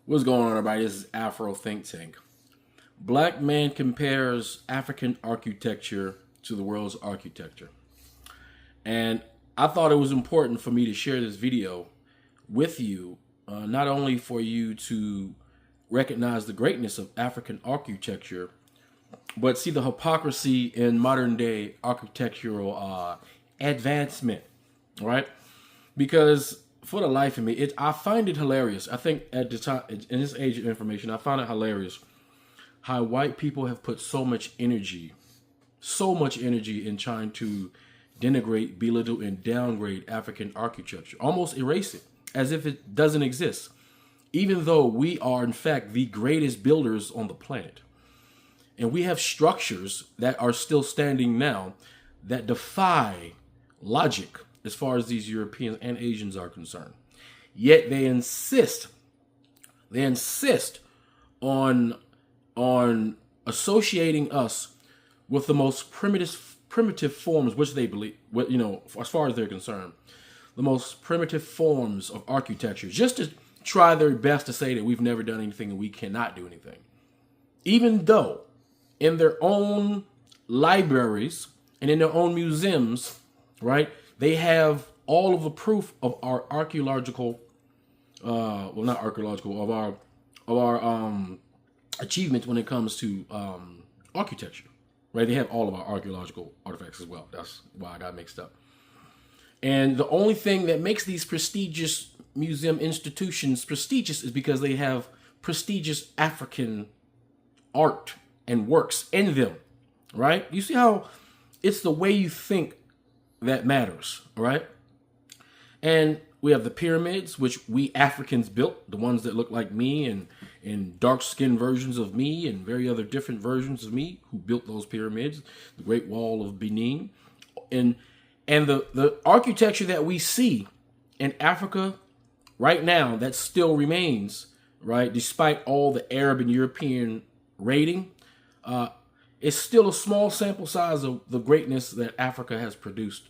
What's going on, everybody? This is Afro Think Tank. Black man compares African architecture to the world's architecture. And I thought it was important for me to share this video with you, not only for you to recognize the greatness of African architecture, but see the hypocrisy in modern day architectural advancement, right? Because for the life of me, I find it hilarious. I think at the time, in this age of information, I find it hilarious how white people have put so much energy in trying to denigrate, belittle, and downgrade African architecture, almost erase it as if it doesn't exist, even though we are, in fact, the greatest builders on the planet. And we have structures that are still standing now that defy logic as far as these Europeans and Asians are concerned. Yet they insist on associating us with the most primitive forms, which they believe, as far as they're concerned, the most primitive forms of architecture, just to try their best to say that we've never done anything and we cannot do anything. Even though in their own libraries and in their own museums, right, they have all of the proof of our archaeological, not archaeological, of our achievements when it comes to architecture, right? They have all of our archaeological artifacts as well. That's why I got mixed up. And the only thing that makes these prestigious museum institutions prestigious is because they have prestigious African art and works in them, right? You see how it's the way you think that matters, right? And we have the pyramids, which we Africans built, the ones that look like me and dark-skinned versions of me and very other different versions of me who built those pyramids, the Great Wall of Benin. And the architecture that we see in Africa right now that still remains, right, despite all the Arab and European raiding, it's still a small sample size of the greatness that Africa has produced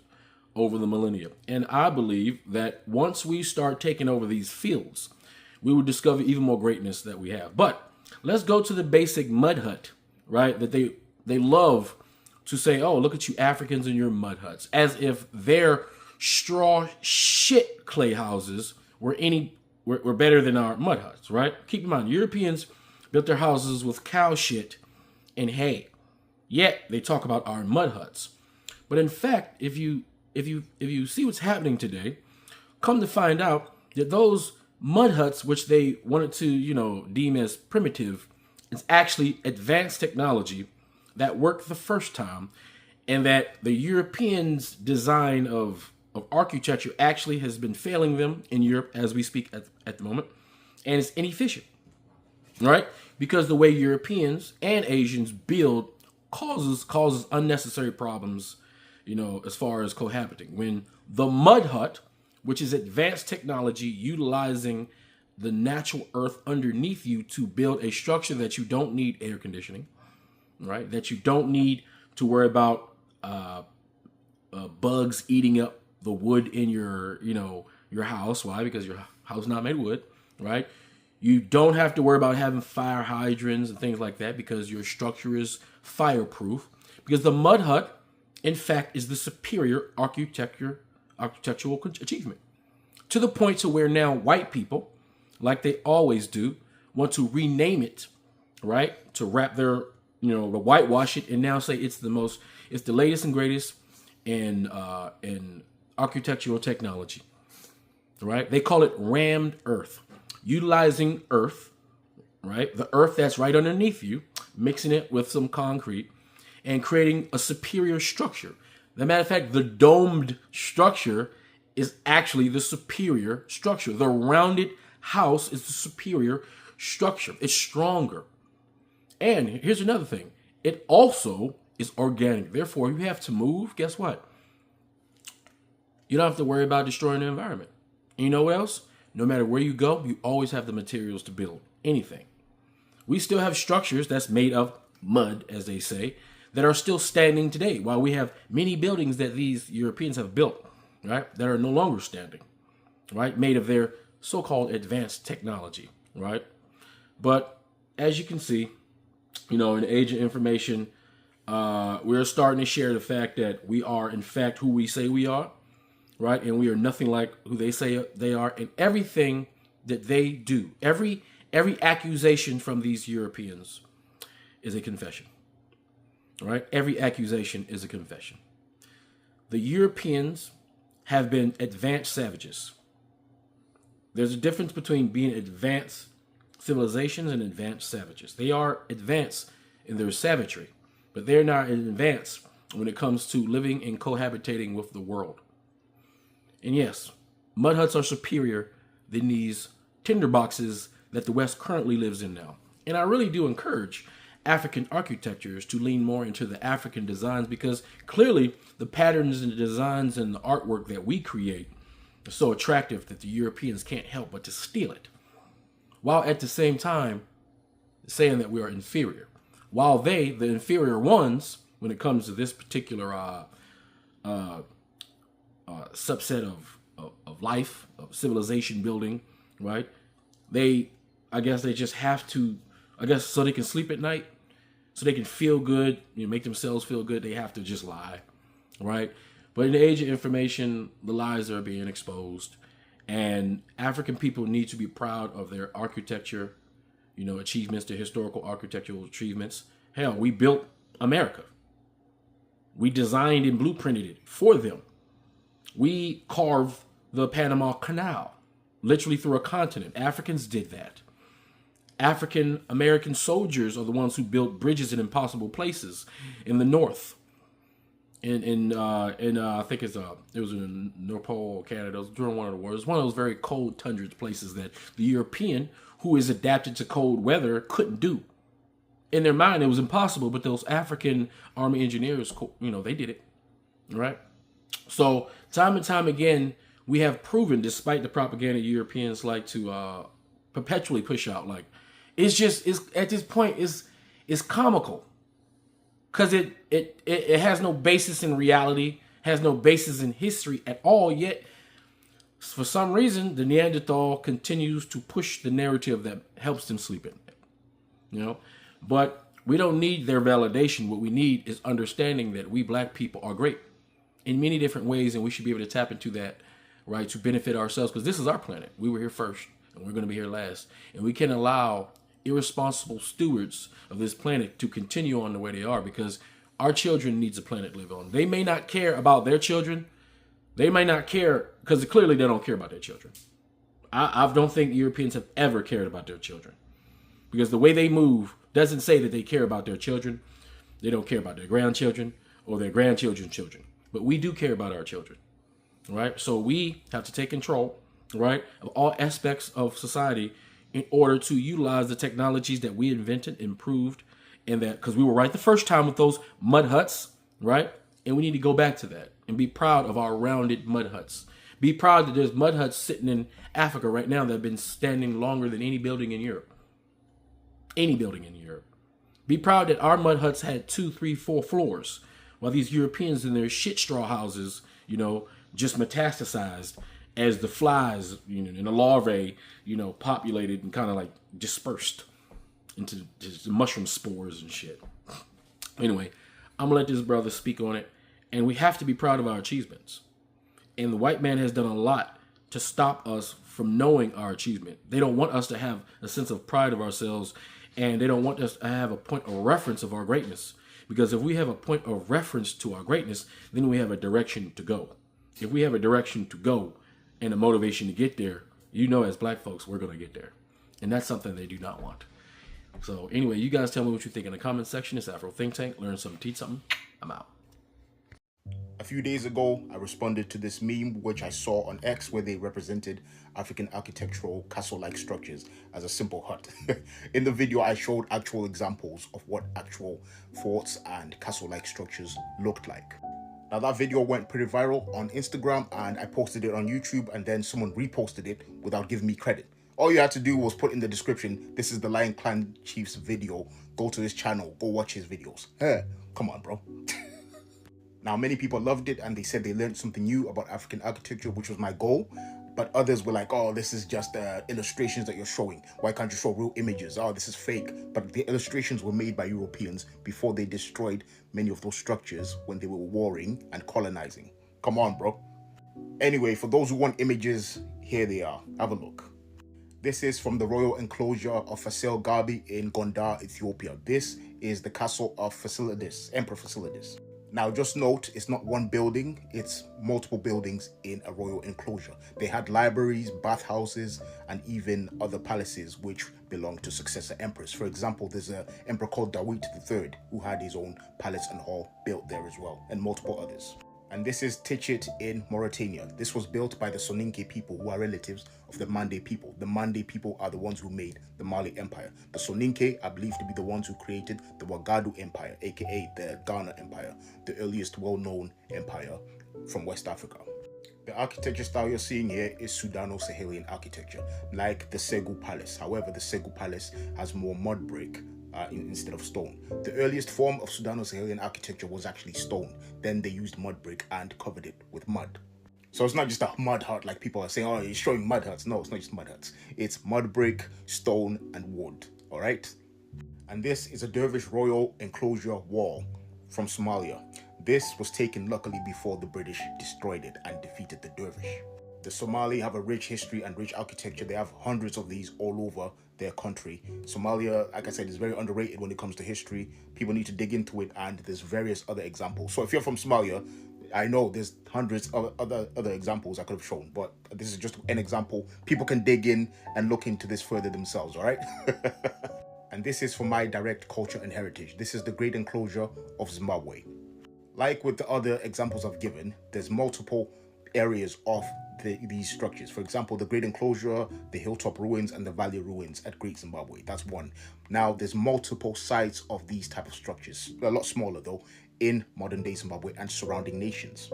over the millennia. And I believe that once we start taking over these fields, we will discover even more greatness that we have. But let's go to the basic mud hut, right? That they love to say, oh, look at you Africans and your mud huts, as if their straw shit clay houses were better than our mud huts, right? Keep in mind, Europeans built their houses with cow shit and hay. Yet they talk about our mud huts. But in fact, if you see what's happening today, come to find out that those mud huts, which they wanted to, deem as primitive, is actually advanced technology that worked the first time, and that the Europeans' design of architecture actually has been failing them in Europe as we speak at the moment, and it's inefficient, right? Because the way Europeans and Asians build causes unnecessary problems, as far as cohabiting. When the mud hut, which is advanced technology utilizing the natural earth underneath you to build a structure that you don't need air conditioning, right? That you don't need to worry about bugs eating up the wood in your house. Why? Because your house is not made of wood, right? You don't have to worry about having fire hydrants and things like that because your structure is fireproof. Because the mud hut, in fact, is the superior architectural achievement, to the point to where now white people, like they always do, want to rename it, right? To wrap their, to whitewash it and now say it's the latest and greatest in architectural technology, right? They call it rammed earth, utilizing earth, right? The earth that's right underneath you, mixing it with some concrete, and creating a superior structure. As a matter of fact, the domed structure is actually the superior structure. The rounded house is the superior structure. It's stronger. And here's another thing. It also is organic. Therefore, you have to move. Guess what? You don't have to worry about destroying the environment. And you know what else? No matter where you go, you always have the materials to build anything. We still have structures that's made of mud, as they say, that are still standing today, while we have many buildings that these Europeans have built, right, that are no longer standing, right, made of their so-called advanced technology, right? But as you can see, in the age of information, we're starting to share the fact that we are, in fact, who we say we are, right? And we are nothing like who they say they are. And everything that they do, every accusation from these Europeans is a confession, right? Every accusation is a confession. The Europeans have been advanced savages. There's a difference between being advanced civilizations and advanced savages. They are advanced in their savagery, but they're not advanced when it comes to living and cohabitating with the world. And yes, mud huts are superior than these tinder boxes that the West currently lives in now. And I really do encourage African architectures to lean more into the African designs, because clearly the patterns and the designs and the artwork that we create are so attractive that the Europeans can't help but to steal it, while at the same time saying that we are inferior. While they, the inferior ones, when it comes to this particular subset of life, of civilization building, right? I guess they just have to, so they can sleep at night, so they can feel good, make themselves feel good, they have to just lie, right? But in the age of information, the lies are being exposed, and African people need to be proud of their architecture, achievements, their historical architectural achievements. Hell, we built America. We designed and blueprinted it for them. We carved the Panama Canal, literally through a continent. Africans did that. African American soldiers are the ones who built bridges in impossible places in the north. I think it was in North Pole, Canada. It was during one of the wars. It was one of those very cold tundra places that the European, who is adapted to cold weather, couldn't do. In their mind, it was impossible, but those African army engineers, they did it, right? So time and time again, we have proven, despite the propaganda Europeans like to perpetually push out, like it's at this point it's comical, because it has no basis in reality, has no basis in history at all. Yet for some reason, the Neanderthal continues to push the narrative that helps them sleep at night. But we don't need their validation. What we need is understanding that we black people are great in many different ways, and we should be able to tap into that, right, to benefit ourselves, because this is our planet. We were here first, and we're going to be here last. And we can't allow irresponsible stewards of this planet to continue on the way they are, because our children needs a planet to live on. They may not care about their children. They may not care, because clearly they don't care about their children. I don't think Europeans have ever cared about their children, because the way they move doesn't say that they care about their children. They don't care about their grandchildren or their grandchildren's children. But we do care about our children, right? So we have to take control, right, of all aspects of society in order to utilize the technologies that we invented, improved, and that, because we were right the first time with those mud huts, right? And we need to go back to that and be proud of our rounded mud huts. Be proud that there's mud huts sitting in Africa right now that have been standing longer than any building in Europe. Any building in Europe. Be proud that our mud huts had 2, 3, 4 floors, while these Europeans in their shit straw houses, just metastasized as the flies, and the larvae, populated and kind of like dispersed into just mushroom spores and shit. Anyway, I'm gonna let this brother speak on it, and we have to be proud of our achievements. And the white man has done a lot to stop us from knowing our achievement. They don't want us to have a sense of pride of ourselves, and they don't want us to have a point of reference of our greatness. Because if we have a point of reference to our greatness, then we have a direction to go. If we have a direction to go and a motivation to get there, as black folks, we're going to get there. And that's something they do not want. So anyway, you guys tell me what you think in the comment section. It's Afro Think Tank. Learn something, teach something. I'm out. A few days ago, I responded to this meme which I saw on X, where they represented African architectural castle-like structures as a simple hut. In the video, I showed actual examples of what actual forts and castle-like structures looked like. Now, that video went pretty viral on Instagram, and I posted it on YouTube, and then someone reposted it without giving me credit. All you had to do was put in the description, "This is the Lion Clan Chief's video. Go to his channel. Go watch his videos." Come on, bro. Now, many people loved it, and they said they learned something new about African architecture, which was my goal. But others were like, oh, this is just illustrations that you're showing. Why can't you show real images? Oh, this is fake. But the illustrations were made by Europeans before they destroyed many of those structures when they were warring and colonizing. Come on, bro. Anyway, for those who want images, here they are. Have a look. This is from the royal enclosure of Faisal Gabi in Gondar, Ethiopia. This is the castle of Fasilides, Emperor Fasilides. Now, just note, it's not one building, it's multiple buildings in a royal enclosure. They had libraries, bathhouses, and even other palaces which belonged to successor emperors. For example, there's an emperor called Dawit III who had his own palace and hall built there as well, and multiple others. And this is Tichit in Mauritania. This was built by the Soninke people, who are relatives of the Mande people. The Mande people are the ones who made the Mali Empire. The Soninke are believed to be the ones who created the Wagadu Empire, aka the Ghana Empire, the earliest well-known empire from West Africa. The architecture style you're seeing here is Sudano-Sahelian architecture, like the Segu Palace. However, the Segu Palace has more mud brick instead of stone. The earliest form of Sudano-Sahelian architecture was actually stone. Then they used mud brick and covered it with mud. So it's not just a mud hut like people are saying, oh, you're showing mud huts. No, it's not just mud huts. It's mud brick, stone, and wood, all right? And this is a Dervish royal enclosure wall from Somalia. This was taken luckily before the British destroyed it and defeated the Dervish. The Somali have a rich history and rich architecture. They have hundreds of these all over their country. Somalia, like I said, is very underrated when it comes to history. People need to dig into it, and there's various other examples. So if you're from Somalia, I know there's hundreds of other examples I could have shown, but this is just an example. People can dig in and look into this further themselves, all right? And this is for my direct culture and heritage. This is the Great Enclosure of Zimbabwe. Like with the other examples I've given, there's multiple areas of these structures. For example, the Great Enclosure, the Hilltop Ruins, and the Valley Ruins at Great Zimbabwe. That's one. Now, there's multiple sites of these type of structures, a lot smaller though, in modern-day Zimbabwe and surrounding nations.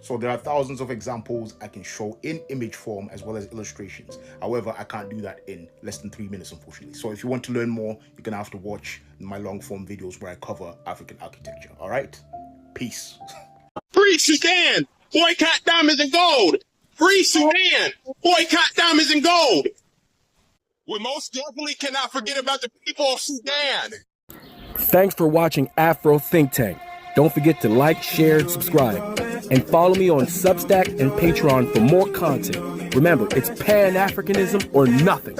So there are thousands of examples I can show in image form as well as illustrations. However, I can't do that in less than 3 minutes, unfortunately. So if you want to learn more, you're gonna have to watch my long-form videos where I cover African architecture. All right? Peace. Free Sudan! Boycott diamonds and gold! Free Sudan! Boycott diamonds and gold! We most definitely cannot forget about the people of Sudan! Thanks for watching Afro Think Tank. Don't forget to like, share, and subscribe. And follow me on Substack and Patreon for more content. Remember, it's Pan-Africanism or nothing.